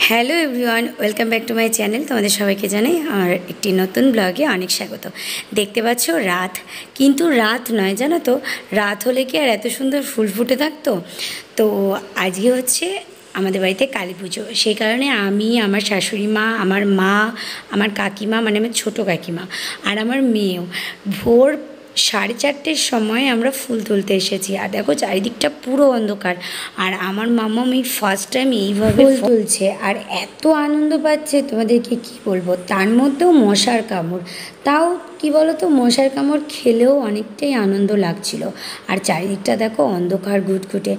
Hello everyone, welcome back to my channel. তোমাদের সবাইকে জানাই আমার একটি নতুন ব্লগে অনেক স্বাগত। দেখতে পাচ্ছ রাত, কিন্তু রাত নয়, জানো তো, রাত হলে কি আর এত সুন্দর ফুল ফুটে থাকতো? তো আজকে হচ্ছে আমাদের বাড়িতে কালী পুজো। সেই কারণে আমি, আমার শাশুড়ি মা, আমার মা, আমার কাকিমা, মানে আমার ছোটো কাকিমা আর আমার মেয়েও ভোর 4:30-র সময় আমরা ফুল তুলতে এসেছি। আর দেখো চারিদিকটা পুরো অন্ধকার, আর আমার মাম্মাম এই ফার্স্ট টাইম এইভাবে ফুল তুলছে আর এত আনন্দ পাচ্ছে তোমাদেরকে কি বলবো। তার মধ্যেও মশার কামড়, তাও কি বলো তো, মশার কামড় খেলেও অনেকটাই আনন্দ লাগছিল। আর চারিদিকটা দেখো অন্ধকার ঘুটঘুটে।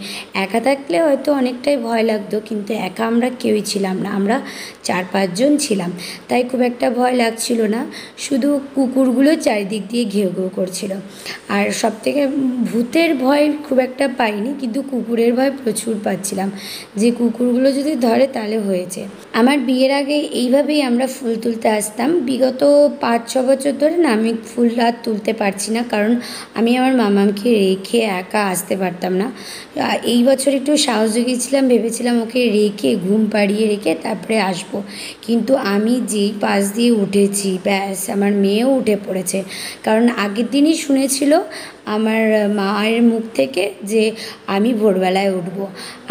একা থাকলে হয়তো অনেকটাই ভয় লাগতো, কিন্তু একা আমরা কেউই ছিলাম না, আমরা 4-5 জন ছিলাম, তাই খুব একটা ভয় লাগছিল না। শুধু কুকুরগুলো চারিদিক দিয়ে ঘেউ ঘেউ করছিল। আর সবথেকে ভূতের ভয় খুব একটা পাইনি, কিন্তু কুকুরের ভয় প্রচুর পাচ্ছিলাম, যে কুকুরগুলো যদি ধরে তাহলে হয়েছে। আমার বিয়ের আগে এইভাবেই আমরা ফুল তুলতে আসতাম। বিগত 5-6 বছর ধরে না আমি ফুল আর তুলতে পারছি না, কারণ আমি আমার মামাকে রেখে একা আসতে পারতাম না। এই বছর একটু সাহস জুগিয়েছিলাম, ভেবেছিলাম ওকে রেখে ঘুম পাড়িয়ে রেখে তারপরে আসবো, কিন্তু আমি যেই পাশ দিয়ে উঠেছি ব্যাস আমার মেয়েও উঠে পড়েছে। কারণ আগের দিনই শুনেছিল আমার মায়ের মুখ থেকে যে আমি ভোরবেলায় উঠবো।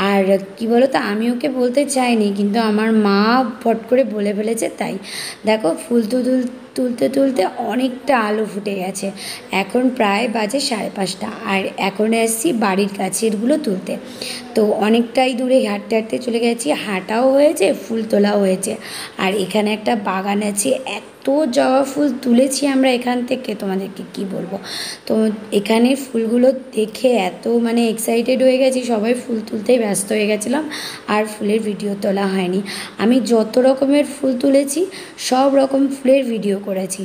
আর কি বলো তো, আমি ওকে বলতে চাইনি, কিন্তু আমার মা ফট করে বলে ফেলেছে। তাই দেখো ফুল তুলতে তুলতে অনেকটা আলো ফুটে গেছে। এখন প্রায় বাজে 5:30, আর এখন এসছি বাড়ির কাছেরগুলো তুলতে। তো অনেকটাই দূরে হাঁটতে হাঁটতে চলে গেছি, হাঁটাও হয়েছে, ফুল তোলাও হয়েছে। আর এখানে একটা বাগান আছে, এত জবা ফুল তুলেছি আমরা এখান থেকে, তোমাদেরকে কি বলবো। তো এখানে ফুলগুলো দেখে এত মানে এক্সাইটেড হয়ে গেছি, সবাই ফুল তুলতেই ব্যস্ত হয়ে গেছিলাম, আর ফুলের ভিডিও তোলা হয়নি। আমি যত রকমের ফুল তুলেছি সব রকম ফুলের ভিডিও করেছি।